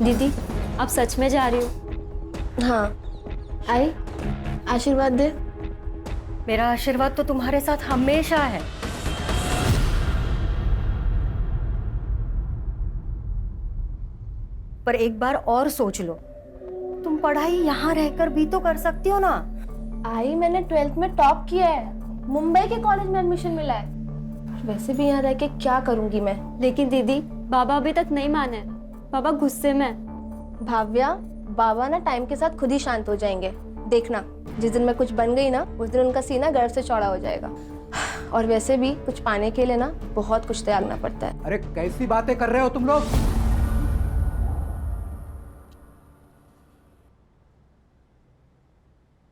दीदी, आप सच में जा रही हो? हाँ, आई आशीर्वाद दे। मेरा आशीर्वाद तो तुम्हारे साथ हमेशा है। पर एक बार और सोच लो, तुम पढ़ाई यहाँ रहकर भी तो कर सकती हो ना। आई मैंने 12th में टॉप किया है, मुंबई के कॉलेज में एडमिशन मिला है। वैसे भी यहाँ रह के क्या करूंगी मैं। लेकिन दीदी, बाबा अभी तक नहीं माने। बाबा गुस्से में। भाव्या, बाबा ना टाइम के साथ खुद ही शांत हो जाएंगे, देखना। जिस दिन मैं कुछ बन गई ना, उस दिन उनका सीना गर्व से चौड़ा हो जाएगा। और वैसे भी कुछ पाने के लिए ना बहुत कुछ त्यागना पड़ता है। अरे कैसी बातें कर रहे हो तुम लोग?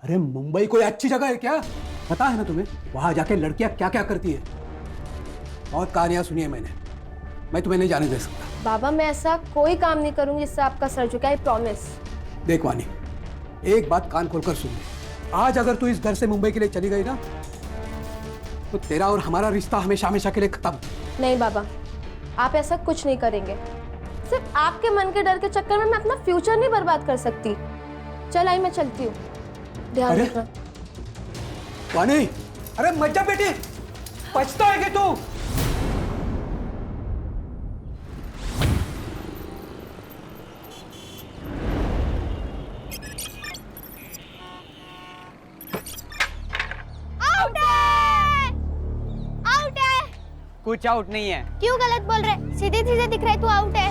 अरे मुंबई कोई अच्छी जगह है क्या? पता है ना तुम्हें वहां जाके लड़कियां क्या क्या करती है? बहुत कहानियां सुनी है मैंने। मैं तुम्हें नहीं जाने दे सकता। बाबा, मैं ऐसा कोई काम नहीं करूंगी जिससे आपका सर झुके, आई प्रॉमिस। देख वानी, एक बात कान खोलकर सुन ले। आज अगर तू इस घर से मुंबई के लिए चली गई ना, तो तेरा और हमारा रिश्ता हमेशा हमेशा के लिए खत्म। नहीं बाबा, आप ऐसा कुछ नहीं करेंगे। सिर्फ आपके मन के डर के चक्कर में मैं अपना फ्यूचर नहीं बर्बाद कर सकती। चल आई, मैं चलती हूँ, ध्यान अरे रखना। वानी, अरे मत जा बेटी, पछताएगी तू। कुछ आउट नहीं है। क्यों गलत बोल रहे? सीधे सीधे दिख रहा है तू आउट है।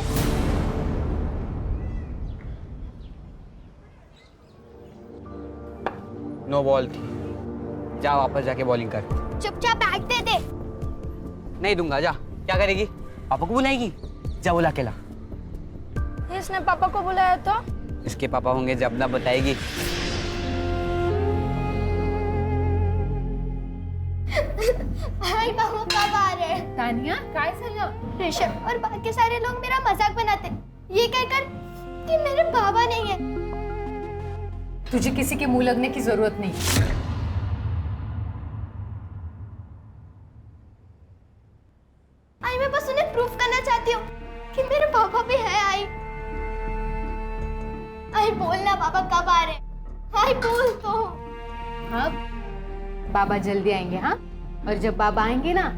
नो बॉल थी। जा वापस जाके बॉलिंग कर। चुपचाप बैट दे दे। नहीं दूंगा, जा। क्या करेगी? पापा को बुलाएगी? जा बुला के ला। इसने पापा को बुलाया तो? इसके पापा होंगे जब ना बताएगी। हाय बाबू, कब आ रहे हैं? तानिया, काय झालं? ऋषभ और बाकी सारे लोग मेरा मजाक बनाते, ये कहकर कि मेरे बाबा नहीं है। तुझे किसी के मुंह लगने की जरूरत नहीं। आई मैं बस उन्हें प्रूफ करना चाहती हूँ कि मेरे पापा भी है। आई बोलना बाबा कब आ रहे हैं? आई बोल तो। हाँ, बाबा जल्दी आएंगे। हाँ, और जब बाबा आएंगे ना,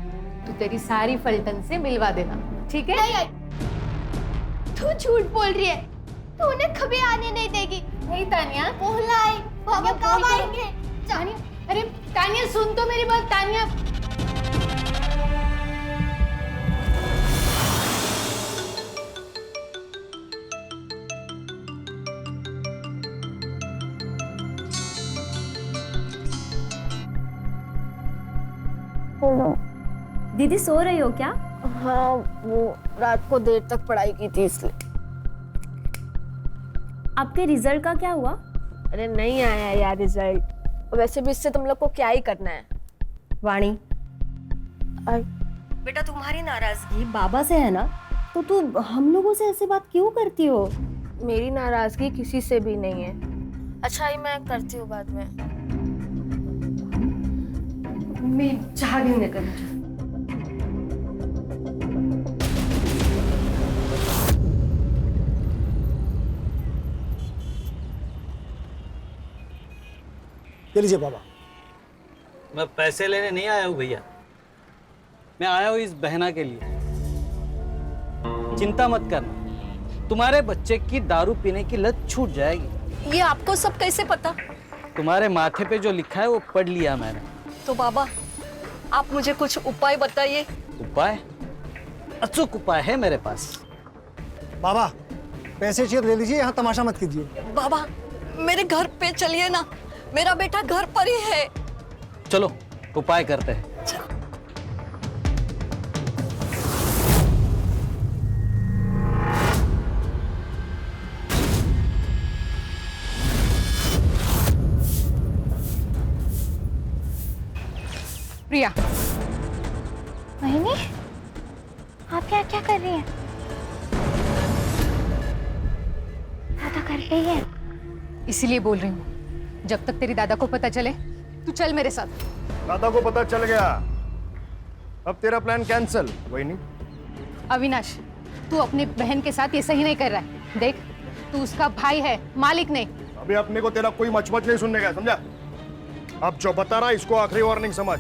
तो तेरी सारी फलटन से मिलवा देना, ठीक है? नहीं आई, तू झूठ बोल रही है। तू उन्हें कभी आने नहीं देगी। नहीं तानिया, बोलना आई, बाबा कब आएंगे? तानिया, अरे तानिया सुन तो मेरी बात। तानिया, दीदी सो रही हो क्या? हाँ, वो रात को देर तक पढ़ाई की थी इसलिए। आपके रिजल्ट का क्या हुआ? अरे नहीं आया यार रिजल्ट। वैसे भी इससे तुम लोग को क्या ही करना है। वाणी, आई, बेटा तुम्हारी नाराजगी बाबा से है ना, तो तू हम लोगों से ऐसी बात क्यों करती हो? मेरी नाराजगी किसी से भी नहीं है। अच्छा ही मैं करती हूँ बाद में। मैं चाह घेऊन येते मुझे। ले लीजिए बाबा। मैं पैसे लेने नहीं आया हूँ भैया, मैं आया हूँ इस बहना के लिए। चिंता मत करना, तुम्हारे बच्चे की दारू पीने की लत छूट जाएगी। ये आपको सब कैसे पता? तुम्हारे माथे पे जो लिखा है वो पढ़ लिया मैंने। तो बाबा, आप मुझे कुछ उपाय बताइए। उपाय? अचूक उपाय है मेरे पास। बाबा पैसे चाहिए तो ले लीजिए, यहाँ तमाशा मत कीजिए। बाबा, मेरे घर पे चलिए ना, मेरा बेटा घर पर ही है। चलो उपाय करते हैं। प्रिया, वहिनी, आप क्या क्या कर रही हैं? दादा घर पे ही है। इसीलिए बोल रही हूँ, जब तक तेरी दादा को पता चले, तू चल मेरे साथ। दादा को पता चल गया, अब तेरा प्लान कैंसिल। वही नहीं। अविनाश, तू अपनी बहन के साथ ये सही नहीं कर रहा है। देख, तू उसका भाई है, मालिक नहीं। अभी अपने को तेरा कोई मचमच नहीं सुनने का, समझा? अब जो बता रहा इसको आखिरी वार्निंग समझ।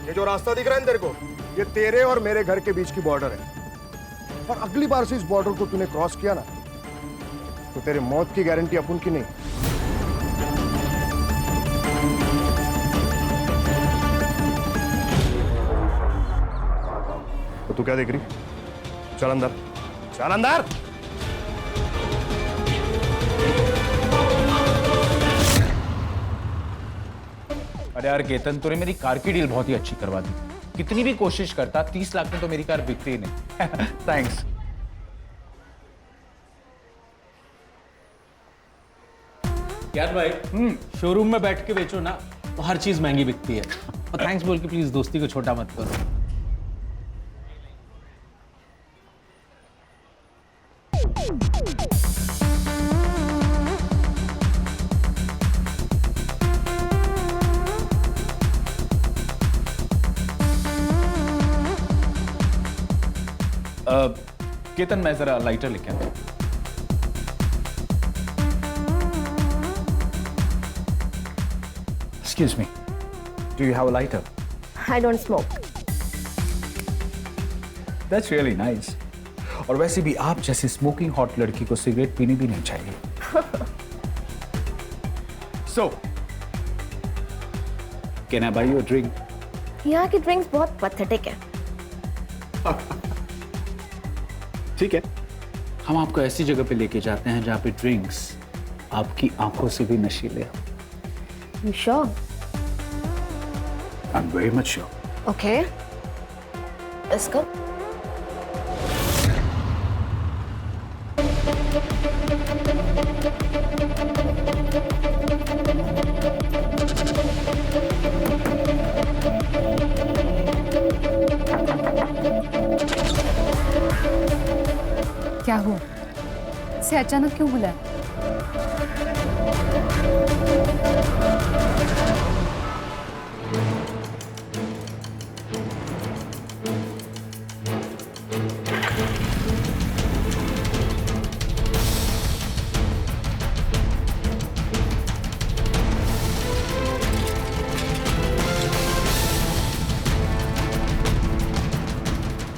ये जो रास्ता दिख रहा है ना तेरे को, ये तेरे और मेरे घर के बीच की बॉर्डर है। और अगली बार से इस बॉर्डर को तूने क्रॉस किया ना, तो तेरे मौत की गारंटी अपन की नहीं। तो तू क्या देख रही? चल अंदर, चल अंदर। अरे यार केतन, तूने मेरी कार की डील बहुत ही अच्छी करवा दी। कितनी भी कोशिश करता, 30 लाख में तो मेरी कार बिकती ही नहीं। थैंक्स। यार भाई, शोरूम में बैठ के बेचो ना तो हर चीज महंगी बिकती है। और थैंक्स बोल के प्लीज दोस्ती को छोटा मत करो। केतन, मैं जरा लाइटर लेके आता हूं। Excuse me, do you have a lighter? I don't smoke. That's really nice. और वैसे भी आप जैसी स्मोकिंग हॉट लड़की को सिगरेट पीनी भी नहीं चाहिए। So, can I buy you a drink? यहाँ की ड्रिंक्स बहुत पथेटिक है। ठीक है, हम आपको ऐसी जगह पे लेके जाते हैं जहाँ पे ड्रिंक्स आपकी आंखों से भी नशीले हो। You sure? I'm very much sure. Okay. Let's go. क्या हुआ? इसे अचानक क्यों बुलाया?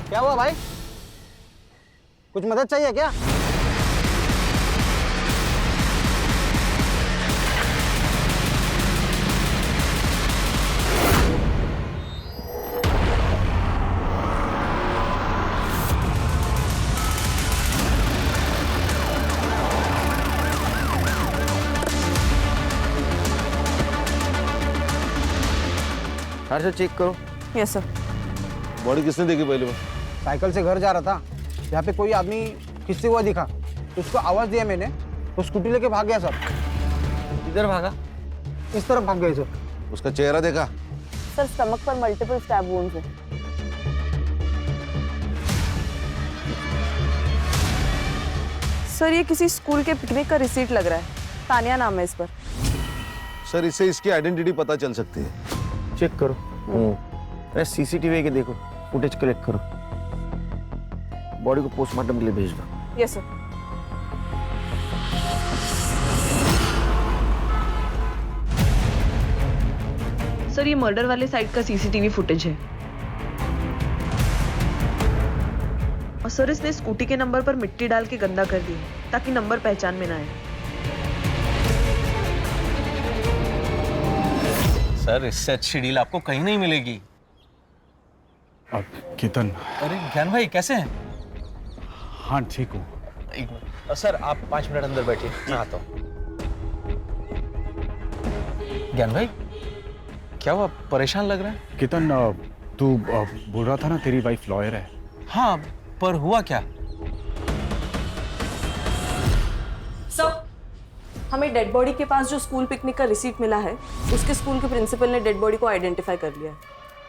क्या हुआ भाई? कुछ मदद चाहिए क्या? से चेक करो। Yes sir. बॉडी किसने देखी पहले बार? साइकिल से घर जा रहा था, यहाँ पे कोई आदमी खिंचते हुआ दिखा, तो उसको आवाज दिया मैंने, तो स्कूटी लेके भाग गया सर। इधर भागा? इस तरफ भाग गए सर। उसका चेहरा देखा? सर स्टमक पर मल्टीपल स्टैब वुंड्स हैं। सर ये किसी स्कूल के पिकनिक का रिसीट लग रहा है, तानिया नाम है इस पर। सर इससे इसकी आइडेंटिटी पता चल सकती है। चेक करो। अरे सीसीटीवी के देखो, फुटेज कलेक्ट करो, बॉडी को पोस्टमार्टम के लिए भेज दो। Yes sir. सर ये मर्डर वाले साइट का सीसीटीवी फुटेज है और सर इसने स्कूटी के नंबर पर मिट्टी डाल के गंदा कर दिया ताकि नंबर पहचान में ना आए। सर इससे अच्छी डील आपको कहीं नहीं मिलेगी। केतन। अरे ज्ञान भाई कैसे हैं? हाँ ठीक हूँ। एक मिनट सर, आप 5 मिनट अंदर बैठिए, मैं आता हूँ। ज्ञान भाई क्या हुआ, परेशान लग रहा है? केतन, तू बोल रहा था ना तेरी वाइफ लॉयर है। हाँ, पर हुआ क्या? सर हमें डेड बॉडी के पास जो स्कूल पिकनिक का रिसीट मिला है, उसके स्कूल के प्रिंसिपल ने डेड बॉडी को आइडेंटिफाई कर लिया है।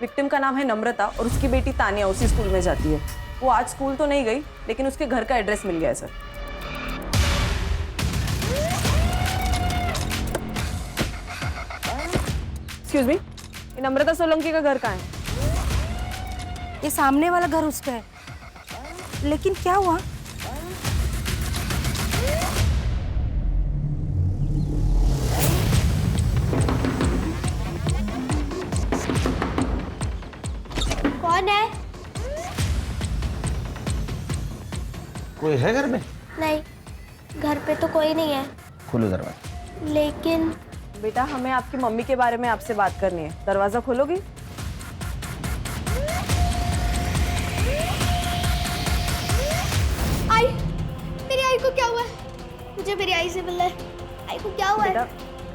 विक्टिम का नाम है नम्रता और उसकी बेटी तानिया उसी स्कूल में जाती है। वो आज स्कूल तो नहीं गई, लेकिन उसके घर का एड्रेस मिल गया है सर। एक्सक्यूज मी, ये नम्रता सोलंकी का घर कहाँ है? ये सामने वाला घर उसका है, लेकिन क्या हुआ? कौन है? कोई है घर में? नहीं, घर पे तो कोई नहीं है। खोलो दरवाजा। लेकिन बेटा हमें आपकी मम्मी के बारे में आपसे बात करनी है, दरवाजा खोलोगी? आई, मेरी आई को क्या हुआ है? मुझे मेरी आई से मिलना है। आई को क्या हुआ है? बेटा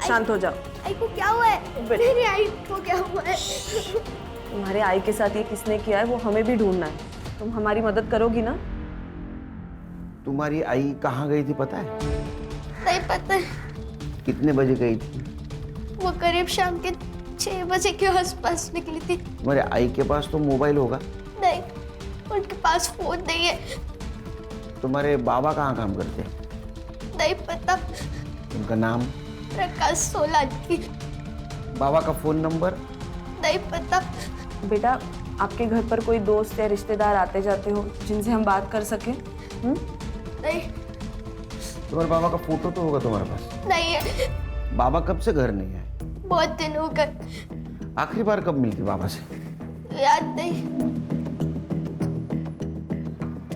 शांत हो जाओ। आई को क्या हुआ है? मेरी आई को क्या हुआ है? तुम्हारे आई के साथ ये किसने किया है वो हमें भी ढूंढना है। तुम हमारी मदद करोगी ना? तुम्हारी आई कहाँ गई थी पता है? नहीं पता। कितने बजे गई थी? वो करीब शाम के 6 बजे के आसपास निकली थी। तुम्हारे आई के पास तो मोबाइल होगा? नहीं, उनके पास फोन नहीं है। तुम्हारे बाबा कहाँ काम करते हैं? नहीं पता। उनका नाम? प्रकाश सोलंकी। बाबा का फोन नंबर? नहीं पता। बेटा आपके घर पर कोई दोस्त या रिश्तेदार आते जाते हो जिनसे हम बात कर सके? नहीं। तुम्हारे बाबा का फोटो तो होगा तुम्हारे पास? नहीं है। बाबा कब से घर नहीं है? बहुत दिन हो गए। आखिरी बार कब मिली थी बाबा से? याद नहीं।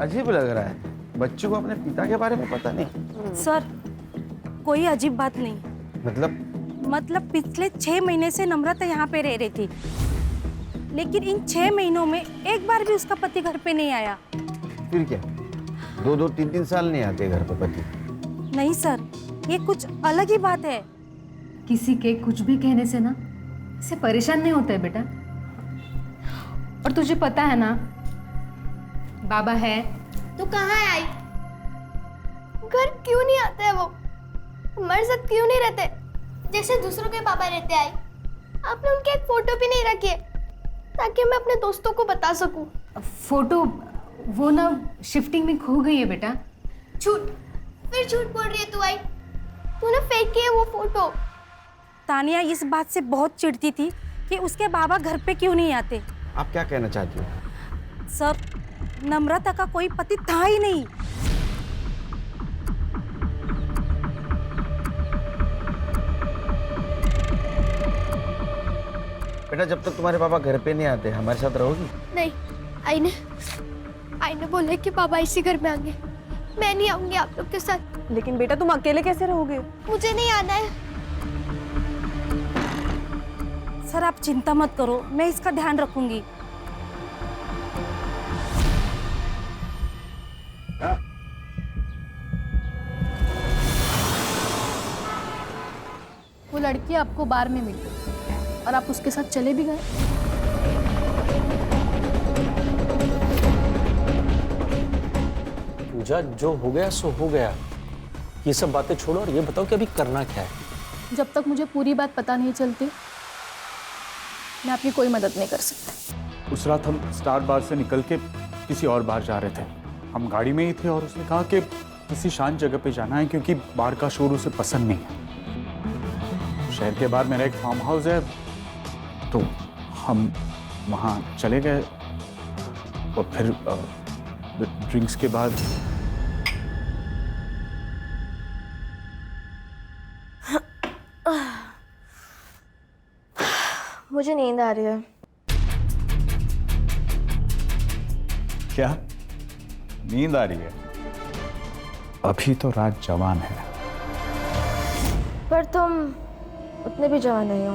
अजीब लग रहा है, बच्चों को अपने पिता के बारे में पता नहीं। सर कोई अजीब बात नहीं। मतलब पिछले 6 महीने से नम्रता यहाँ पे रह रही थी, लेकिन इन 6 महीनों में एक बार भी उसका पति घर पे नहीं आया। फिर क्या 2-2, 3-3 साल नहीं आते घर पे पति? नहीं सर, ये कुछ अलग ही बात है। किसी के कुछ भी कहने से ना इससे परेशान नहीं होता है बेटा। और तुझे पता है ना बाबा है तो कहाँ है आई? घर क्यों नहीं आता है वो? हमारे साथ क्यों नहीं रहते जैसे दूसरों के पापा रहते? आई, आपने उनकी एक फोटो भी नहीं रखी है ताकि मैं अपने दोस्तों को बता सकूं। फोटो वो ना शिफ्टिंग में खो गई है बेटा। झूठ, फिर झूठ बोल रही है तू। आई, तूने फेंकी है वो फोटो। तानिया इस बात से बहुत चिढ़ती थी कि उसके बाबा घर पे क्यों नहीं आते। आप क्या कहना चाहती हो? सर नम्रता का कोई पति था ही नहीं। बेटा जब तक तुम्हारे पापा घर पे नहीं आते हमारे साथ रहोगी? नहीं, आई ने बोला कि पापा इसी घर में आएंगे। मैं नहीं आऊंगी आप लोग के साथ। लेकिन बेटा तुम अकेले कैसे रहोगे? मुझे नहीं आना है। सर आप चिंता मत करो, मैं इसका ध्यान रखूंगी। वो लड़की आपको बार में मिली और आप उसके साथ चले भी गए। पूजा, जो हो गया सो हो गया। ये सब बातें छोड़ो और ये बताओ कि अभी करना क्या है? जब तक मुझे पूरी बात पता नहीं चलती मैं आपकी कोई मदद नहीं कर सकती। उस रात हम स्टार बार से निकल के किसी और बार जा रहे थे। हम गाड़ी में ही थे और उसने कहा कि किसी शांत जगह पे जाना है क्योंकि बार का शोर उसे पसंद नहीं है। शहर के बाहर मेरा एक फार्म हाउस है, तो हम वहाँ चले गए और फिर ड्रिंक्स के बाद मुझे नींद आ रही है। क्या नींद आ रही है? अभी तो रात जवान है। पर तुम उतने भी जवान नहीं हो।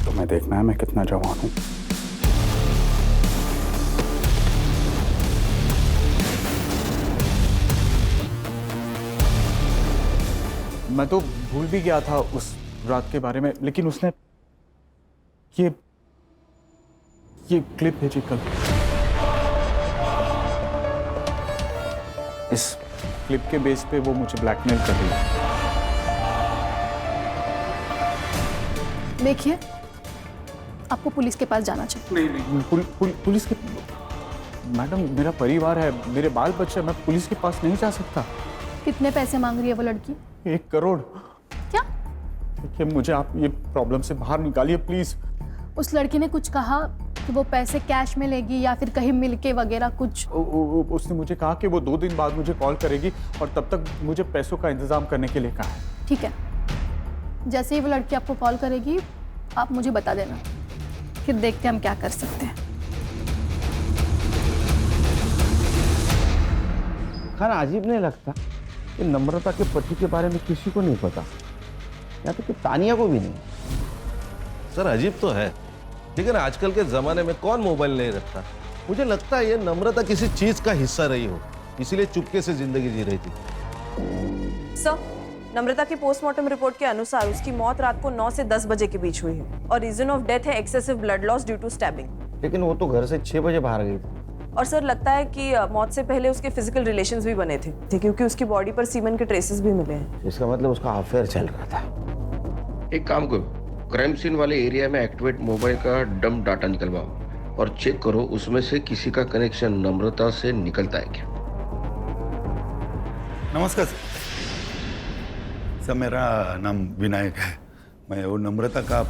तुम्हें देखना है मैं कितना जवान हूँ। मैं तो भूल भी गया था उस रात के बारे में, लेकिन उसने ये क्लिप भेजी कल। इस क्लिप के बेस पे वो मुझे ब्लैकमेल कर रही है। देखिए, आपको पुलिस के पास जाना चाहिए। नहीं, पुलिस के मैडम, मेरा परिवार है, मेरे बाल बच्चे, मैं पुलिस के पास नहीं जा सकता। कितने पैसे मांग रही है वो लड़की? 1 करोड़। क्या? देखिए, मुझे आप ये प्रॉब्लम से बाहर निकालिए प्लीज। उस लड़की ने कुछ कहा कि वो पैसे कैश में लेगी या फिर कहीं मिलके वगैरह कुछ? उसने मुझे कहा कि वो 2 दिन बाद मुझे कॉल करेगी और तब तक मुझे पैसों का इंतजाम करने के लिए कहा है। ठीक है, जैसे ही वो लड़की आपको कॉल करेगी आप मुझे बता देना, फिर देखते हैं हम क्या कर सकते हैं। खाना अजीब नहीं लगता कि नम्रता के पति के बारे में किसी को नहीं पता, या तो कि तानिया को भी नहीं। सर अजीब तो है, लेकिन आजकल के जमाने में कौन मोबाइल नहीं रखता। मुझे लगता है ये नम्रता किसी चीज का हिस्सा रही हो, इसीलिए चुपके से जिंदगी जी रही थी। सर, नम्रता की पोस्टमार्टम रिपोर्ट के अनुसार उसकी मौत रात को 9 से 10 बजे के बीच हुई है और रीजन ऑफ डेथ है excessive blood loss due to stabbing. लेकिन वो तो घर से 6 बजे बाहर गई थी। और सर लगता है कि मौत से पहले उसके फिजिकल रिलेशंस भी बने थे क्योंकि उसकी बॉडी पर सीमेंट के ट्रेसेस भी मिले हैं। इसका मतलब उसका अफेयर चल रहा था। एक काम करो, क्राइम सीन वाले एरिया में एक्टिवेट मोबाइल का डंप डाटा निकलवाओ और चेक करो उसमें से किसी का कनेक्शन नम्रता से निकलता है क्या। नमस्कार सर, मेरा नाम विनायक है। मैं वो नम्रता का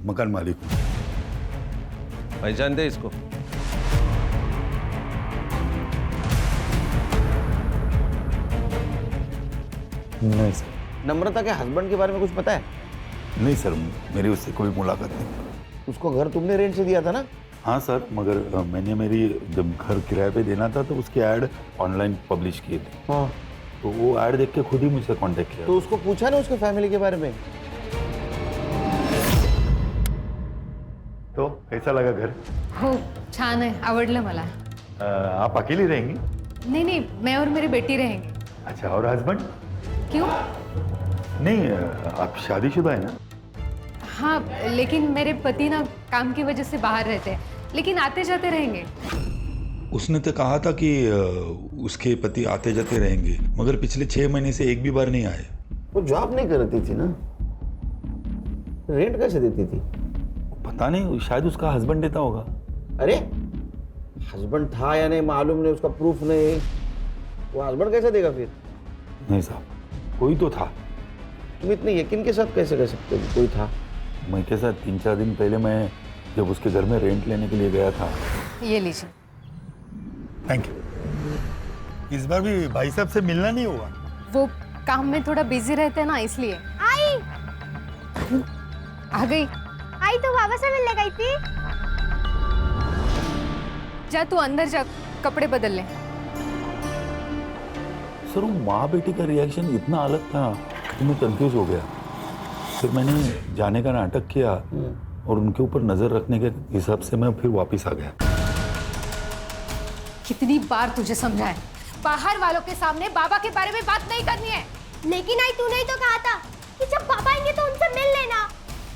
मकान मालिक हूँ। पहचान दे इसको। नहीं सर। नम्रता के हस्बैंड के बारे में कुछ पता है? नहीं सर, मेरी उससे कोई मुलाकात नहीं। उसको घर तुमने रेंट से दिया था ना? हाँ सर, मगर मैंने मेरी जब घर किराए पे देना था तो उसकी ऐड ऑनलाइन पब्लिश किए थे। हाँ। तो वो ऐड देख के खुद ही मुझसे कांटेक्ट किया। तो उसको पूछा ना उसके फैमिली के बारे में? तो कैसा लगा घर? हो छान आहे, आवडलं मला। आप अकेली रहेंगी? नहीं नहीं, मैं और मेरी बेटी रहेंगे। अच्छा, और हस्बैंड? क्यों? नहीं, आप शादीशुदा है ना? हाँ, लेकिन मेरे पति ना काम की वजह से बाहर रहते हैं, लेकिन आते जाते रहेंगे। उसने तो कहा था कि उसके पति आते जाते रहेंगे, मगर पिछले 6 महीने से एक भी बार नहीं आए। वो जॉब नहीं करती थी ना, रेंट कैसे देती थी? पता नहीं, शायद उसका हस्बैंड देता होगा। अरे हस्बैंड था या नहीं मालूम नहीं, उसका प्रूफ नहीं, वो हस्बैंड कैसे देगा फिर? नहीं साहब, कोई तो था। तुम इतने यकीन के साथ कैसे कह सकते हो कोई था? मैं के साथ 3-4 दिन पहले मैं जब उसके घर में रेंट लेने के लिए गया था। ये लीजिए। Thank you. इस बार भी भाई साहब से मिलना नहीं हुआ? वो काम में थोड़ा बिजी रहते हैं ना, इसलिए। आई आ गई। आई तो बाबा से मिलने गई थी। जा तू अंदर जा, कपड़े बदल ले। सर, वो माँ बेटी का रिएक्शन इतना अलग था कि मैं कंफ्यूज हो गया। फिर मैंने जाने का नाटक किया और उनके ऊपर नजर रखने के हिसाब से मैं फिर वापस आ गया। कितनी बार तुझे समझाए, बाहर वालों के सामने बाबा के बारे में बात नहीं करनी है। लेकिन आई तूने ही तो कहा था कि जब पापा आएंगे तो उनसे मिल लेना।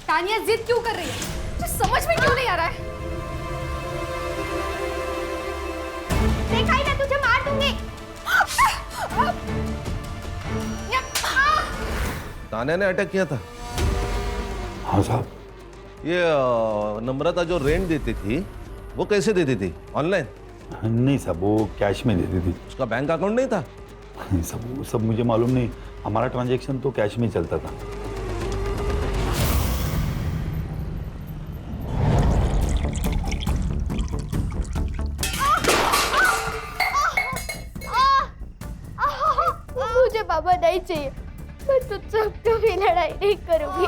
तानिया जिद क्यों कर रही है? तुझे समझ में क्यों नहीं आ रहा है? देखा ही ना, तुझे मार दूंगी। तान्या ने अटैक किया था? हाँ साहब। ये नम्रता जो रेंट देती थी वो कैसे देती थी? ऑनलाइन? नहीं साहब, वो कैश में देती थी। उसका बैंक अकाउंट नहीं था? सब मुझे मालूम नहीं, हमारा ट्रांजैक्शन तो कैश में चलता था। मुझे बाबा नहीं चाहिए, मैं तुझसे अब कभी लड़ाई नहीं करूंगी।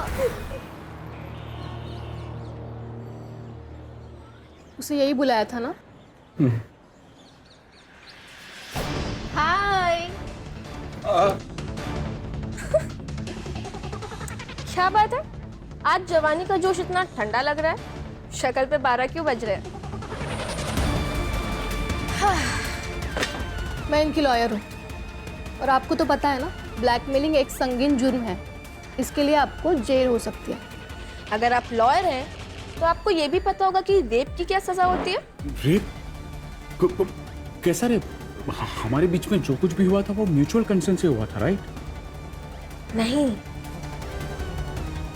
उसे यही बुलाया था ना? हाय। क्या बात है, आज जवानी का जोश इतना ठंडा लग रहा है? शक्ल पे 12 क्यों बज रहे हैं? मैं इनकी लॉयर हूँ और आपको तो पता है ना, ब्लैकमेलिंग एक संगीन जुर्म है, इसके लिए आपको जेल हो सकती है। अगर आप लॉयर हैं तो आपको ये भी पता होगा कि रेप की क्या सजा होती है। रेप? कैसा रेप? हमारे बीच में जो कुछ भी हुआ था वो म्यूचुअल कंसेंट से हुआ था, राइट? नहीं,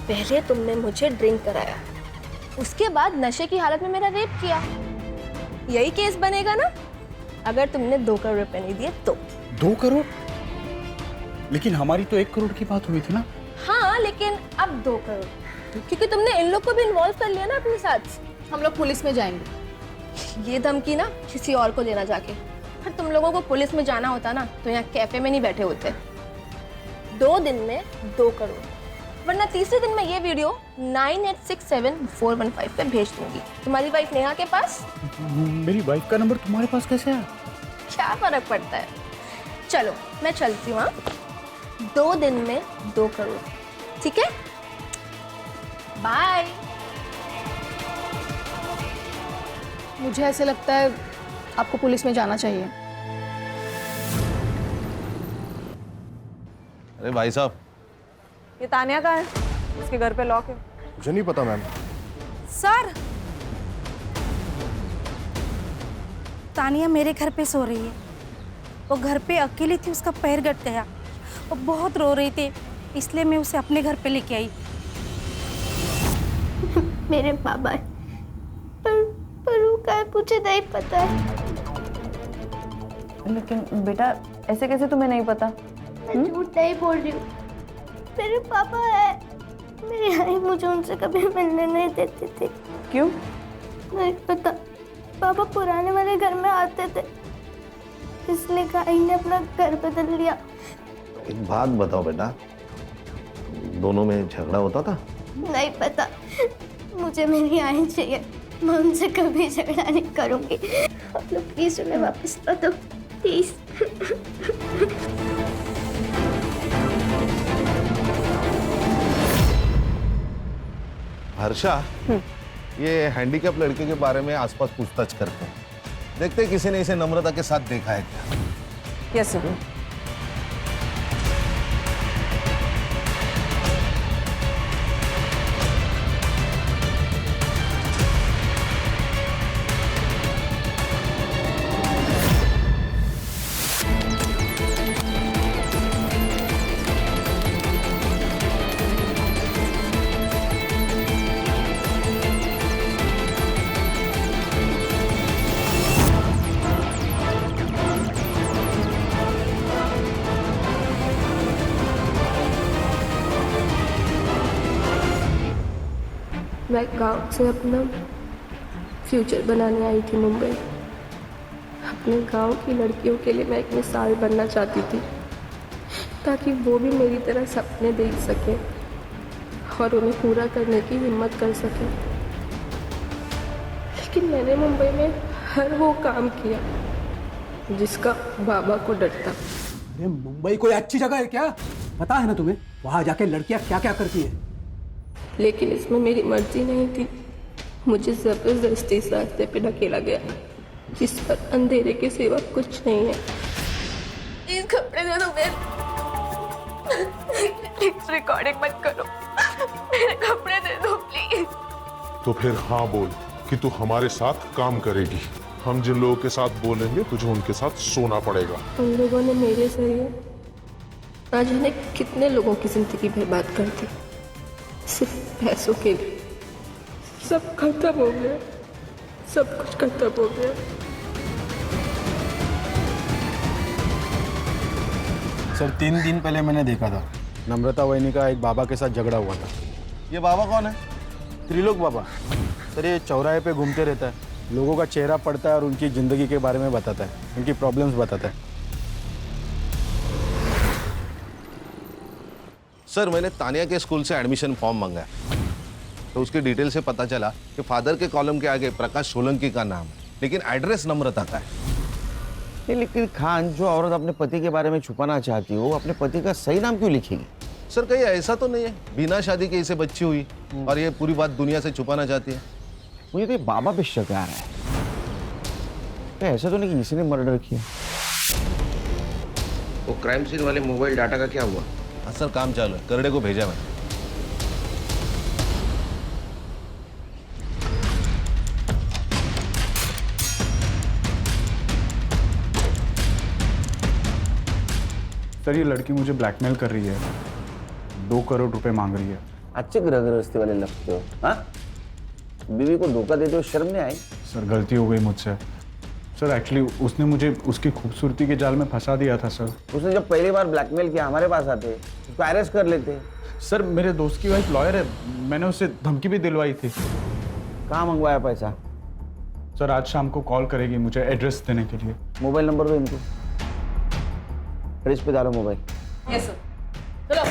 पहले तुमने मुझे ड्रिंक कराया, उसके बाद नशे की हालत में मेरा रेप किया। यही केस बनेगा ना अगर तुमने 2 करोड़ रुपए नहीं दिए तो। 2 करोड़? लेकिन हमारी तो 1 करोड़ की बात हुई थी ना? हाँ, लेकिन अब 2 करोड़, क्योंकि तुमने इन लोग को भी इन्वॉल्व कर लिया ना अपने साथ। हम लोग पुलिस में जाएंगे। ये धमकी ना किसी और को देना जाके। फिर तुम लोगों को पुलिस में जाना होता ना तो यहाँ कैफे में नहीं बैठे होते। 2 दिन में 2 करोड़, वरना तीसरे दिन मैं ये वीडियो 9867-415 पे भेज दूंगी तुम्हारी वाइफ नेहा के पास। मेरी वाइफ का नंबर तुम्हारे पास कैसे आया? क्या फर्क पड़ता है। चलो मैं चलती हूँ, हाँ? 2 दिन में 2 करोड़, ठीक है? बाय। मुझे ऐसे लगता है आपको पुलिस में जाना चाहिए। अरे भाई साहब, ये तानिया का है, उसके घर पे लॉक है। मुझे नहीं पता मैम। सर, तानिया मेरे घर पे सो रही है। वो घर पे अकेली थी, उसका पैर गट गया, वो बहुत रो रही थी, इसलिए मैं उसे अपने घर पे लेके आई। मेरे पापा पर वो क्या मुझे नहीं पता है। लेकिन बेटा ऐसे कैसे तुम्हें नहीं पता? मैं झूठ नहीं बोल रही हूँ, मेरे पापा है। मेरी आई मुझे उनसे कभी मिलने नहीं देती थी। क्यों? नहीं पता, पापा पुराने वाले घर में आते थे, इसलिए आई ने अपना घर बदल लिया। एक बात बताओ बेटा, दोनों में झगड़ा होता था? नहीं पता, मुझे मेरी आई चाहिए, मैं उनसे कभी झगड़ा नहीं करूंगी। आप लोग प्लीज उन्हें वापस ला दो, प्लीज। हर्षा, ये हैंडीकैप लड़के के बारे में आसपास पूछताछ करते हैं, देखते हैं किसी ने इसे नम्रता के साथ देखा है क्या। Yes sir. मैं गांव से अपना फ्यूचर बनाने आई थी मुंबई। अपने गांव की लड़कियों के लिए मैं एक मिसाल बनना चाहती थी, ताकि वो भी मेरी तरह सपने देख सकें और उन्हें पूरा करने की हिम्मत कर सकें। लेकिन मैंने मुंबई में हर वो काम किया जिसका बाबा को डर था। अरे मुंबई कोई अच्छी जगह है क्या? पता है ना तुम्हें वहां जाके लड़कियां क्या क्या करती है? लेकिन इसमें मेरी मर्जी नहीं थी, मुझे जबरदस्ती इस रास्ते पे ढकेला गया जिस पर अंधेरे के सिवा कुछ नहीं है। प्लीज कपड़े दे दो, प्लीज रिकॉर्डिंग मत करो, मेरे कपड़े दे दो प्लीज। तो फिर हाँ बोल कि तू हमारे साथ काम करेगी। हम जिन लोगों के साथ बोलेंगे तुझे उनके साथ सोना पड़ेगा। उन लोगों ने मेरे जरिए ना जाने कितने लोगों की जिंदगी बर्बाद कर दी, सिर्फ पैसों के लिए। सब खत्म हो गया, सब कुछ खत्म हो गया। सर 3 दिन पहले मैंने देखा था, नम्रता वहिनी का एक बाबा के साथ झगड़ा हुआ था। ये बाबा कौन है? त्रिलोक बाबा। सर ये चौराहे पे घूमते रहता है, लोगों का चेहरा पढ़ता है और उनकी ज़िंदगी के बारे में बताता है, उनकी प्रॉब्लम्स बताता है। सर मैंने तानिया के स्कूल से एडमिशन फॉर्म मंगाया, तो उसकी डिटेल से पता चला कि फादर के कॉलम के आगे प्रकाश सोलंकी का नाम है, लेकिन एड्रेस नम्रता का है। नहीं, लेकिन खान, जो औरत अपने पति के बारे में छुपाना चाहती हो, अपने पति का सही नाम क्यों लिखेगी? सर कहीं ऐसा तो नहीं है बिना शादी के इसे बच्ची हुई और ये पूरी बात दुनिया से छुपाना चाहती है? मुझे तो बाबा पे शक आ रहा है। तो ऐसा तो नहीं कि किसी ने मर्डर किया। वो क्राइम सीन वाले मोबाइल डाटा का क्या हुआ? हाँ सर काम चालू है, करड़े को भेजा मैंने। सर ये लड़की मुझे ब्लैकमेल कर रही है, 2 करोड़ रुपए मांग रही है। अच्छे गृहस्थी वाले लगते हो, हाँ? बीवी को धोखा देते हो, शर्म नहीं आई? सर गलती हो गई मुझसे। सर एक्चुअली उसने मुझे उसकी खूबसूरती के जाल में फंसा दिया था सर। उसने जब पहली बार ब्लैकमेल किया हमारे पास आते, उसको अरेस्ट कर लेते। सर मेरे दोस्त की वाइफ लॉयर है, मैंने उससे धमकी भी दिलवाई थी। कहाँ मंगवाया पैसा? सर आज शाम को कॉल करेगी मुझे एड्रेस देने के लिए। मोबाइल नंबर दो इनको, फ्रिज पे डालो मोबाइल। Yes sir. चलो।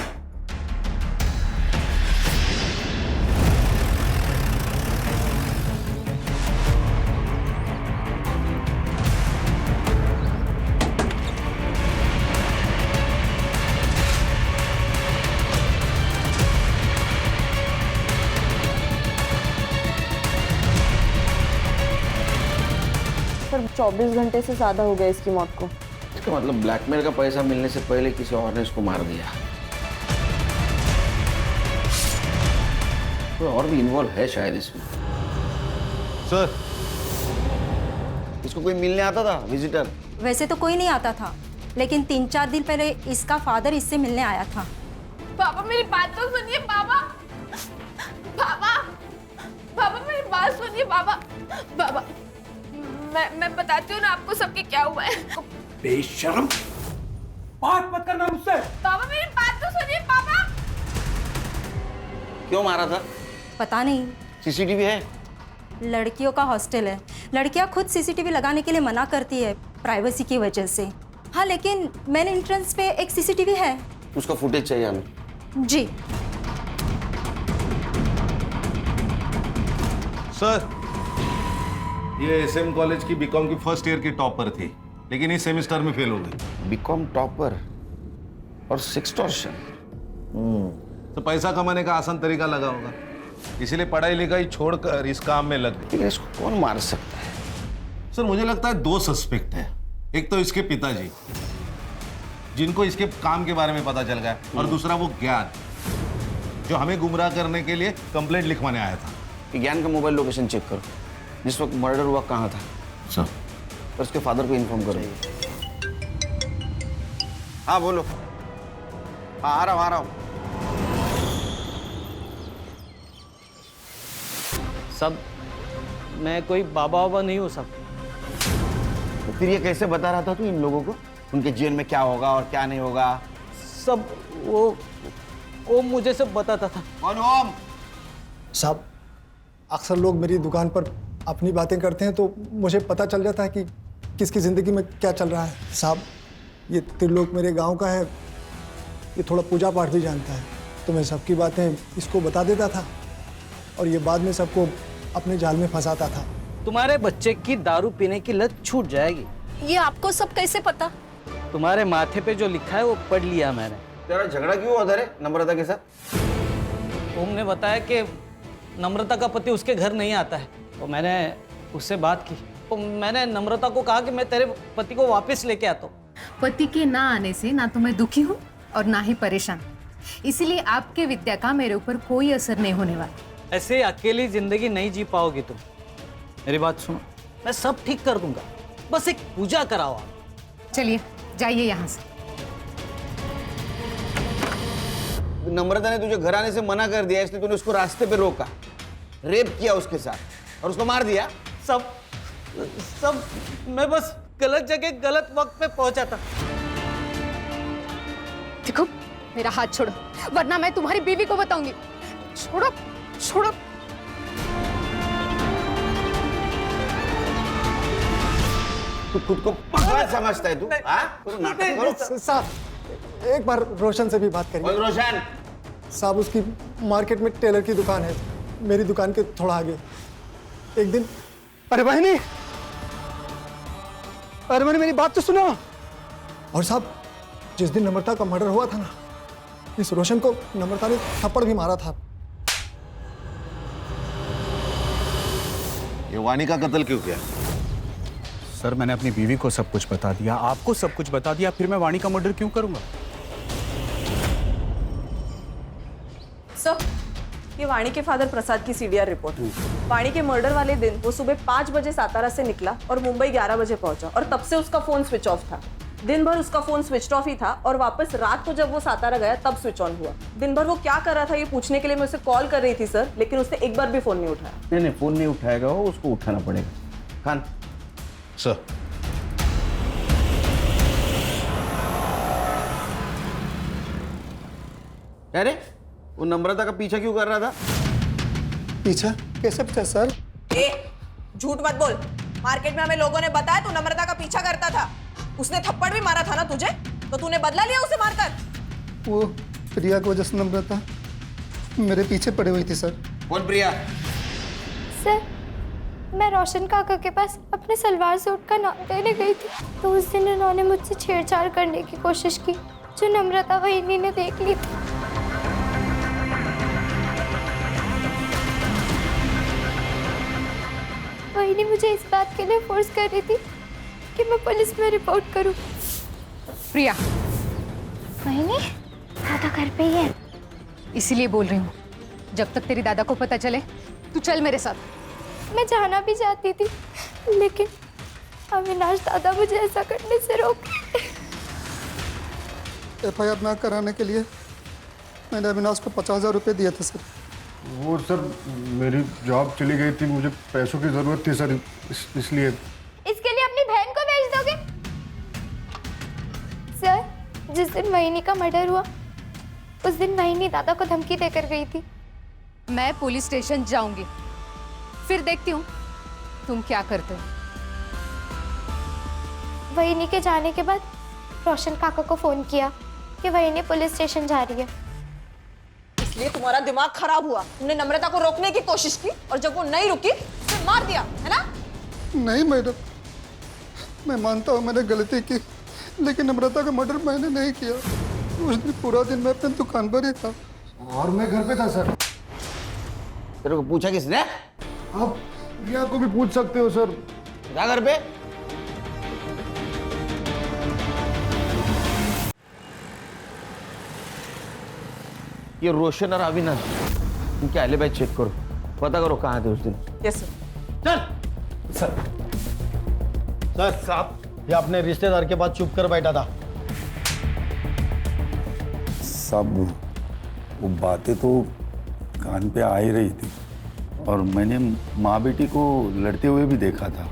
24 घंटे से ज्यादा हो गया इसकी मौत को। इसका मतलब ब्लैकमेल का पैसा मिलने से पहले किसी और ने इसको मार दिया। कोई और भी इन्वॉल्व है शायद इसमें। सर, इसको कोई मिलने आता था विजिटर? वैसे तो कोई नहीं आता था, लेकिन 3-4 दिन पहले इसका फादर इससे मिलने आया था। पापा मेरी बात तो सुनिए पापा। पापा पापा मेरी बात सुनिए पापा। पापा मैं बताती हूँ ना आपको सबके क्या हुआ है। बेशर्म, बात मत करना मुझसे। पापा मेरी बात तो सुनिए पापा। क्यों मारा था? पता नहीं। सीसीटीवी है? लड़कियों का हॉस्टल है, लड़कियां खुद सीसीटीवी लगाने के लिए मना करती है प्राइवेसी की वजह से। हाँ, लेकिन मेन एंट्रेंस पे एक सीसीटीवी है। उसका फुटेज चाहिए हमें। जी सर, ये एसएम कॉलेज की बीकॉम की फर्स्ट ईयर की टॉपर थी, लेकिन इस सेमेस्टर में फेल हो गई। बीकॉम टॉपर और सेक्सटॉर्शन। तो पैसा कमाने का आसान तरीका लगा होगा, इसीलिए पढ़ाई लिखाई छोड़कर इस काम में लग गई। इसको कौन मार सकता है? सर, मुझे लगता है 2 सस्पेक्ट है। एक तो इसके पिताजी, जिनको इसके काम के बारे में पता चल गया, और दूसरा वो ज्ञान, जो हमें गुमराह करने के लिए कंप्लेंट लिखवाने आया था। ज्ञान का मोबाइल लोकेशन चेक करो, जिस वक्त मर्डर हुआ कहाँ था। सर, और उसके फादर को इन्फॉर्म करो। हाँ बोलो। हाँ, आ रहा हूँ। सब मैं कोई बाबा वाबा नहीं हूँ सब। तो फिर ये कैसे बता रहा था तू इन लोगों को उनके जीवन में क्या होगा और क्या नहीं होगा? सब वो मुझे सब बताता था। कौन ओम? साहब, अक्सर लोग मेरी दुकान पर अपनी बातें करते हैं तो मुझे पता चल जाता है कि किसकी ज़िंदगी में क्या चल रहा है। साहब, ये त्रिलोक मेरे गांव का है, ये थोड़ा पूजा पाठ भी जानता है, तो मैं सबकी बातें इसको बता देता था और ये बाद में सबको अपने जाल में फंसाता था। तुम्हारे बच्चे की दारू पीने की लत छूट जाएगी। ये आपको सब कैसे पता? तुम्हारे माथे पे जो लिखा है वो पढ़ लिया मैंने। तेरा झगड़ा क्यों हुआ था रे नम्रता के साथ? तुमने बताया कि नम्रता का पति उसके घर नहीं आता है, तो मैंने उससे बात की। तो मैंने नम्रता को कहा कि मैं तेरे पति को वापस लेके आता हूँ। पति के ना आने से ना तो मैं दुखी हूँ और ना ही परेशान, इसीलिए आपके विद्या का मेरे ऊपर कोई असर नहीं होने वाला। ऐसे अकेली जिंदगी नहीं जी पाओगी तुम। मेरी बात सुनो, मैं सब ठीक कर दूंगा, बस एक पूजा कराओ आप। चलिए जाइए यहाँ से। नम्रता ने तुझे घर आने से मना कर दिया, इसलिए तूने उसको रास्ते पे रोका, रेप किया उसके साथ और उसको मार दिया। सब मैं बस गलत जगह गलत वक्त पे पहुंचा था। देखो, मेरा हाथ छोड़ो, वरना मैं तुम्हारी बीवी को बताऊंगी। छोड़ो छोड़ो। तू खुद को पागल समझता है तू? हाँ? नाटक करो। साहब, एक बार रोशन से भी बात करिए। रोशन साहब, उसकी मार्केट में टेलर की दुकान है, मेरी दुकान के थोड़ा आगे। एक दिन, अरे बहनी मेरी बात तो सुनो। और साहब, जिस दिन नम्रता का मर्डर हुआ था ना, इस रोशन को नम्रता ने थप्पड़ भी मारा था। ये वानी का कत्ल क्यों किया? सर, मैंने अपनी बीवी को सब कुछ बता दिया, आपको सब कुछ बता दिया, फिर मैं वाणी का मर्डर क्यों करूंगा? सर, ये वाणी के फादर प्रसाद की सीडीआर रिपोर्ट। वाणी के मर्डर वाले दिन वो सुबह 5 बजे सातारा से निकला और मुंबई 11 बजे पहुंचा, और तब से उसका फोन स्विच ऑफ था। दिन भर उसका फोन स्विच ऑफ ही था, और वापस रात को जब वो सातारा गया तब स्विच ऑन हुआ। दिन भर वो क्या कर रहा था ये पूछने के लिए मैं उसे कॉल कर रही थी सर, लेकिन उसने एक बार भी फोन नहीं उठाया। नहीं, फोन नहीं उठाएगा वो, उसको उठाना पड़ेगा। खान सर, अरे वो नम्रता का पीछा क्यों कर रहा था? पीछा? कैसे पीछा सर? झूठ मत बोल। मार्केट में हमें लोगों ने बताया तू नम्रता का पीछा करता था। उसने थप्पड़ भी मारा था ना तुझे, तो तूने बदला लिया उसे मारकर? वो प्रिया की वजह से नम्रता मेरे पीछे पड़ी हुई थी सर। कौन प्रिया? सर, मैं रोशन काका के पास अपने सलवार सूट का नाम देने गई थी, तो उस दिन उन्होंने मुझसे छेड़छाड़ करने की कोशिश की, जो नम्रता वहीनी ने देख ली थी। वहीनी मुझे इस बात के लिए फोर्स कर रही थी कि मैं पुलिस में रिपोर्ट करूं। प्रिया, बहनी, दादा घर पे ही है। इसीलिए बोल रही हूँ, जब तक तेरी दादा को पता चले तू चल मेरे साथ। मैं जाना भी चाहती थी, लेकिन अविनाश दादा मुझे ऐसा करने से रोक। FIR ना कराने के लिए मैंने अविनाश को 50,000 रुपये दिए थे सर। वो सर मेरी जॉब चली गई थी, मुझे पैसों की जरूरत थी सर, इसलिए। इसके लिए अपनी बहन को भेज दोगे? सर, जिस दिन वहीनी का मर्डर हुआ उस दिन वहीनी दादा को धमकी देकर गई थी। मैं पुलिस स्टेशन जाऊंगी, फिर देखती हूँ तुम क्या करते हो। वहीनी के जाने के बाद रोशन काका को फोन किया कि वहीनी पुलिस स्टेशन जा रही है। इसलिए तुम्हारा दिमाग खराब हुआ। तुमने नम्रता को रोकने की कोशिश की और जब वो नहीं रुकी फिर मार दिया, है ना? नहीं मैडम, मैं मानता हूँ मैंने गलती की, लेकिन नम्रता का मर्डर मैंने नहीं किया। उस दिन पूरा दिन मैं अपनी दुकान पर ही था और मैं घर पे था सर। तेरे को पूछा किसने? आप रिया को भी पूछ सकते हो सर। जा घर पे। ये रोशन और अविनाश, इनके एलिबाई चेक करो, पता करो कहाँ थे उस दिन। Yes sir. सर साहब, ये अपने रिश्तेदार के पास चुप कर बैठा था। सब वो बातें तो कान पे आ ही रही थी और मैंने माँ बेटी को लड़ते हुए भी देखा था।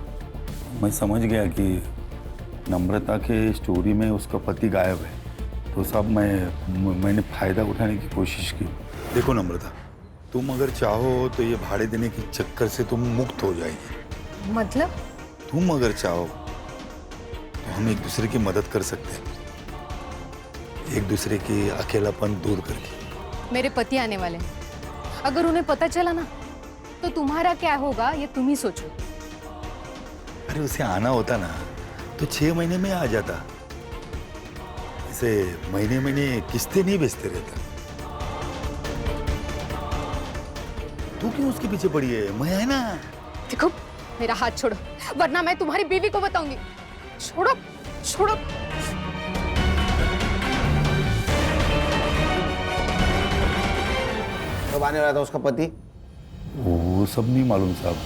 मैं समझ गया कि नम्रता के स्टोरी में उसका पति गायब है, तो सब मैंने फ़ायदा उठाने की कोशिश की। देखो नम्रता, तुम अगर चाहो तो ये भाड़े देने के चक्कर से तुम मुक्त हो जाएगी। मतलब? तुम अगर चाहो तो हम एक दूसरे की मदद कर सकते हैं, एक दूसरे की अकेलापन दूर करके। मेरे पति आने वाले हैं, अगर उन्हें पता चला ना तो तुम्हारा क्या होगा ये तुम ही सोचो। अरे उसे आना होता ना तो 6 महीने में आ जाता, इसे महीने महीने किस्तें नहीं बेचते रहता। तू क्यों उसके पीछे पड़ी है? मैं है ना। देखो, मेरा हाथ छोड़ो वरना मैं तुम्हारी बीवी को बताऊंगी। छोड़ो छोड़ो। कब आने वाला था उसका पति? वो सब नहीं मालूम साहब।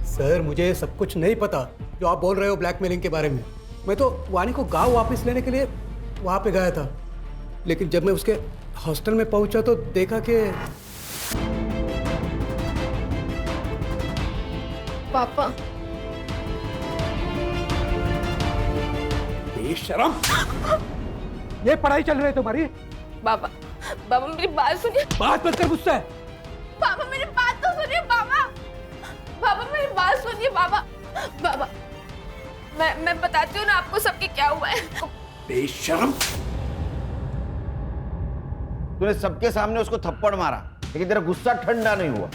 सर, मुझे सब कुछ नहीं पता जो आप बोल रहे हो ब्लैकमेलिंग के बारे में। मैं तो वानी को गांव वापस लेने के लिए वहां पे गया था, लेकिन जब मैं उसके हॉस्टल में पहुंचा तो देखा कि पापा, बेशरम, ये पढ़ाई चल रही है तुम्हारी? बाबा, बाबा मेरी बात सुनिए। बात मत कर मुझसे। बाबा मेरी बात तो सुनिए बाबा। बाबा मेरी बात सुनिए बाबा। बाबा, मैं बताती हूँ ना आपको सबके क्या हुआ है। बेशरम। तूने सबके सामने उसको थप्पड़ मारा, लेकिन तेरा गुस्सा ठंडा नहीं हुआ।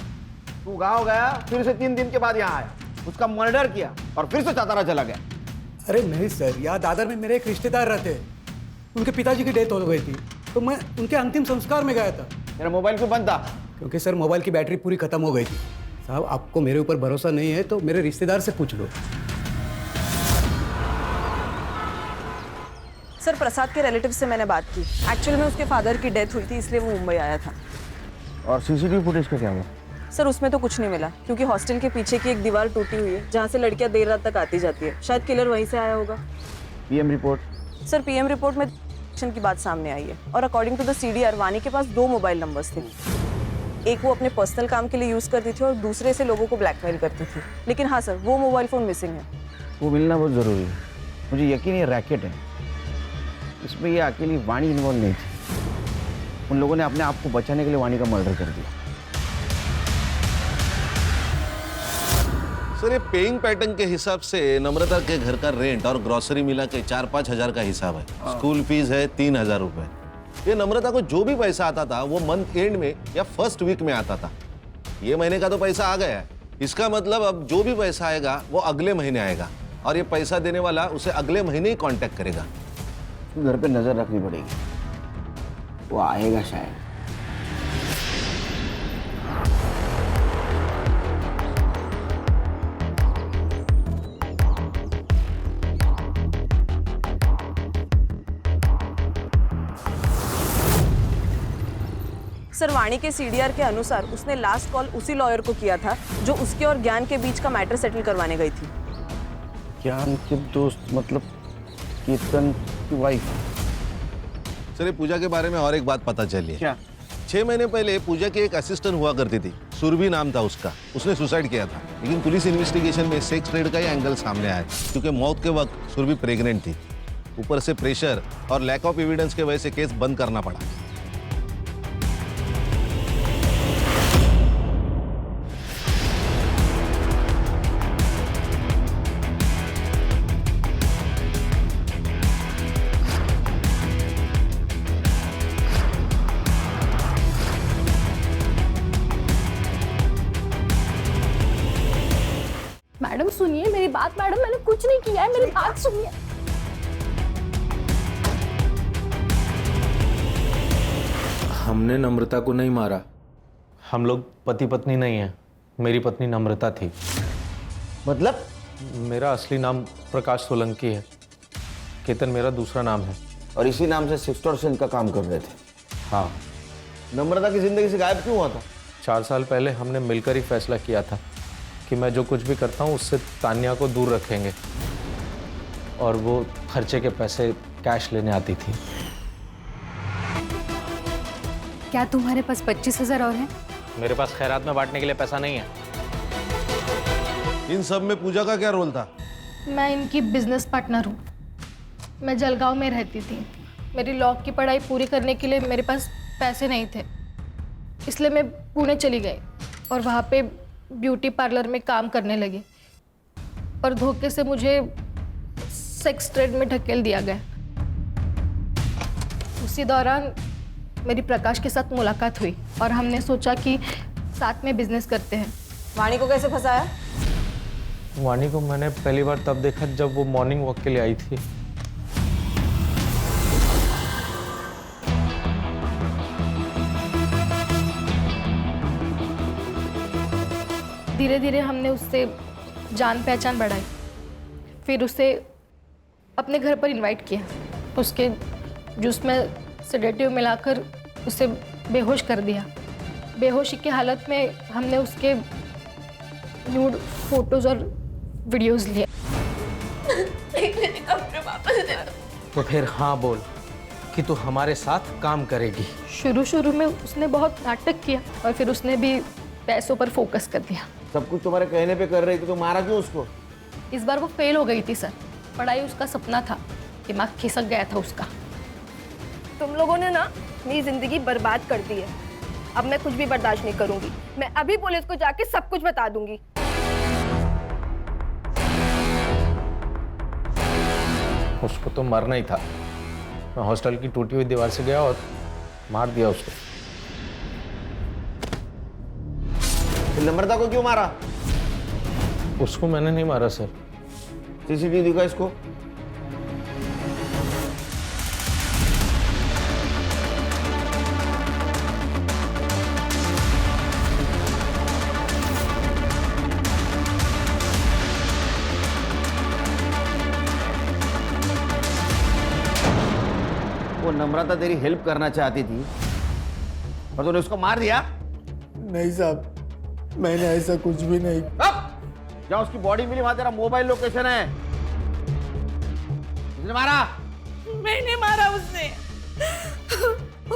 तू गांव गया, फिर से 3 दिन के बाद यहाँ आया, उसका मर्डर किया और फिर से चतारा चला गया। अरे नहीं सर, यहाँ दादर में मेरे एक रिश्तेदार रहते हैं, उनके पिताजी की डेथ हो गई थी, तो मैं उनके अंतिम संस्कार में गया था। मेरा मोबाइल क्यों बंद था? क्योंकि सर मोबाइल की बैटरी पूरी खत्म हो गई थी। साहब, आपको मेरे ऊपर भरोसा नहीं है तो मेरे रिश्तेदार से पूछ लो। सर, प्रसाद के रिलेटिव से मैंने बात की। एक्चुअल में उसके फादर की डेथ हुई थी, इसलिए वो मुंबई आया था। और सीसीटीवी फुटेज का क्या हुआ? सर, उसमें तो कुछ नहीं मिला, क्योंकि हॉस्टल के पीछे की एक दीवार टूटी हुई है जहाँ से लड़कियाँ देर रात तक आती जाती है। शायद किलर वहीं से आया होगा। PM report? Sir, PM report में की बात सामने आई है और अकॉर्डिंग टू द सीडीआर वानी के पास 2 मोबाइल नंबर्स थे। एक वो अपने पर्सनल काम के लिए यूज करती थी और दूसरे से लोगों को ब्लैकमेल करती थी। लेकिन हाँ सर, वो मोबाइल फोन मिसिंग है। वो मिलना बहुत जरूरी है। मुझे यकीन है रैकेट है, इसमें ये अकेली वाणी इन्वॉल्व नहीं थी। उन लोगों ने अपने आप को बचाने के लिए वाणी का मर्डर कर दिया। सर, ये पेइंग पैटर्न के हिसाब से नम्रता के घर का रेंट और ग्रोसरी मिला के 4-5 हजार का हिसाब है। स्कूल फीस है 3,000 रुपए। ये नम्रता को जो भी पैसा आता था वो मंथ एंड में या फर्स्ट वीक में आता था। ये महीने का तो पैसा आ गया है, इसका मतलब अब जो भी पैसा आएगा वो अगले महीने आएगा और ये पैसा देने वाला उसे अगले महीने ही कांटेक्ट करेगा। घर पे नजर रखनी पड़ेगी, वो आएगा शायद। सर, वाणी के सीडीआर के अनुसार उसने लास्ट कॉल उसी लॉयर को किया था जो उसके और ज्ञान के बीच का मैटर सेटल करवाने गई थी। ज्ञान के दोस्त मतलब कीर्तन की वाइफ? सर, ये पूजा के बारे में और एक बात पता चली है। क्या? 6 महीने पहले पूजा की एक असिस्टेंट हुआ करती थी, सुरभि नाम था उसका। उसने सुसाइड किया था, लेकिन पुलिस इन्वेस्टिगेशन में सेक्स ट्रेड का ही एंगल सामने आया, क्योंकि मौत के वक्त सुरभि प्रेग्नेंट थी। ऊपर से प्रेशर और लैक ऑफ एविडेंस के वजह से केस बंद करना पड़ा। मैडम सुनिए मेरी बात। मैडम मैंने कुछ नहीं किया है, मेरी बात सुनिए। हमने नम्रता को नहीं मारा। हम लोग पति पत्नी नहीं हैं। मेरी पत्नी नम्रता थी। मतलब? मेरा असली नाम प्रकाश सोलंकी है, केतन मेरा दूसरा नाम है। और इसी नाम से सेक्सटॉर्शन का काम कर रहे थे? हाँ। नम्रता की जिंदगी से गायब क्यों हुआ था? 4 साल पहले हमने मिलकर ही फैसला किया था कि मैं जो कुछ भी करता हूँ उससे तान्या को दूर रखेंगे, और वो खर्चे के पैसे कैश लेने आती थी। क्या तुम्हारे पास 25,000 और हैं? मेरे पास खैरात में बांटने के लिए पैसा नहीं है। इन सब में पूजा का क्या रोल था? मैं इनकी बिजनेस पार्टनर हूँ। मैं जलगांव में रहती थी। मेरी लॉ की पढ़ाई पूरी करने के लिए मेरे पास पैसे नहीं थे, इसलिए मैं पुणे चली गई और वहाँ पे ब्यूटी पार्लर में काम करने लगी, और धोखे से मुझे सेक्स ट्रेड में ढकेल दिया गया। उसी दौरान मेरी प्रकाश के साथ मुलाकात हुई और हमने सोचा कि साथ में बिजनेस करते हैं। वाणी को कैसे फंसाया? वाणी को मैंने पहली बार तब देखा जब वो मॉर्निंग वॉक के लिए आई थी। धीरे धीरे हमने उससे जान पहचान बढ़ाई, फिर उसे अपने घर पर इनवाइट किया। उसके जूस में सेडेटिव मिलाकर उसे बेहोश कर दिया। बेहोशी की हालत में हमने उसके न्यूड फोटोज और वीडियोस लिए। तो फिर हाँ बोल कि तू हमारे साथ काम करेगी। शुरू में उसने बहुत नाटक किया और फिर उसने भी पैसों पर फोकस कर दिया। सब कुछ तुम्हारे कहने पे कर रही थी तो मारा क्यों उसको? इस बार वो फेल हो गई थी सर। पढ़ाई उसका सपना था, दिमाग खिसक गया था उसका। तुम लोगों ने ना मेरी जिंदगी बर्बाद कर दी है। अब मैं कुछ भी बर्दाश्त नहीं करूंगी। मैं अभी पुलिस को जाके सब कुछ बता दूंगी। उसको तो मरना ही था। मैं हॉस्टल की टूटी हुई दीवार से गया और मार दिया उसको। नम्रता को क्यों मारा? उसको मैंने नहीं मारा सर। सीसीटीवी दिखा इसको। वो नम्रता तेरी हेल्प करना चाहती थी और तूने उसको मार दिया? नहीं साहब, मैंने ऐसा कुछ भी नहीं। जहाँ उसकी बॉडी मिली वहां तेरा मोबाइल लोकेशन है। किसने मारा? मैंने मारा। उसने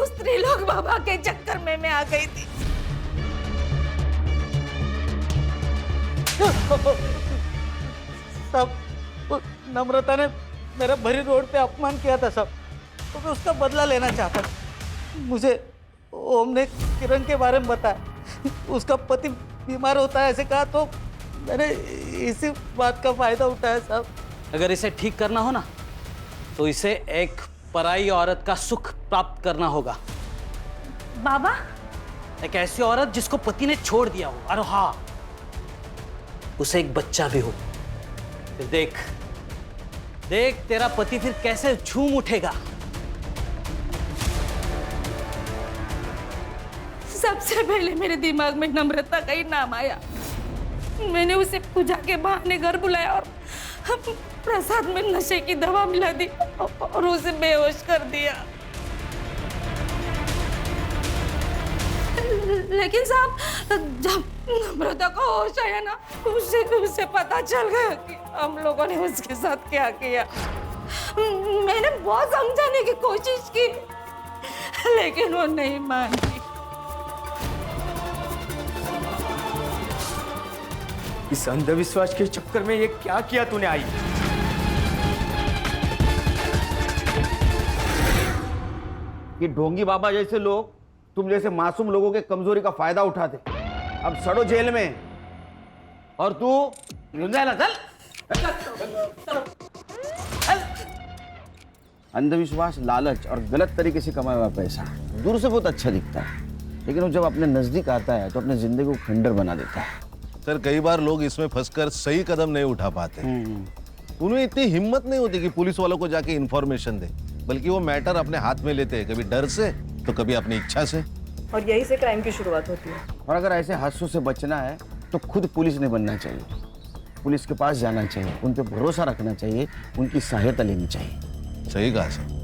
उस त्रिलोक बाबा के चक्कर में मैं आ गई थी। सब नम्रता ने मेरा भरी रोड पे अपमान किया था सब, तो मैं उसका बदला लेना चाहता था। मुझे ओम ने किरण के बारे में बताया, उसका पति बीमार होता है ऐसे कहा, तो मैंने इसी बात का फायदा उठाया साहब। अगर इसे ठीक करना हो ना तो इसे एक पराई औरत का सुख प्राप्त करना होगा। बाबा? एक ऐसी औरत जिसको पति ने छोड़ दिया हो, और हाँ उसे एक बच्चा भी हो। फिर देख देख तेरा पति फिर कैसे झूम उठेगा। सबसे पहले मेरे दिमाग में नम्रता का ही नाम आया। मैंने उसे पूजा के बहाने घर बुलाया और प्रसाद में नशे की दवा मिला दी और उसे बेहोश कर दिया। लेकिन साहब जब नम्रता को होश आया ना, उसे पता चल गया कि हम लोगों ने उसके साथ क्या किया। मैंने बहुत समझाने की कोशिश की लेकिन वो नहीं मानी। इस अंधविश्वास के चक्कर में ये क्या किया तूने आई? कि ढोंगी बाबा जैसे लोग तुम जैसे मासूम लोगों के कमजोरी का फायदा उठाते, अब सड़ो जेल में और तू चल। अंधविश्वास, लालच और गलत तरीके से कमाया हुआ पैसा दूर से बहुत अच्छा दिखता है, लेकिन वो जब अपने नजदीक आता है तो अपने जिंदगी को खंडर बना देता है। सर कई बार लोग इसमें फंसकर सही कदम नहीं उठा पाते। उन्हें इतनी हिम्मत नहीं होती कि पुलिस वालों को जाके इन्फॉर्मेशन दे, बल्कि वो मैटर अपने हाथ में लेते हैं, कभी डर से तो कभी अपनी इच्छा से। और यही से क्राइम की शुरुआत होती है। और अगर ऐसे हादसों से बचना है तो खुद पुलिस नहीं बनना चाहिए, पुलिस के पास जाना चाहिए, उन पर भरोसा रखना चाहिए, उनकी सहायता लेनी चाहिए। सही कहा सर।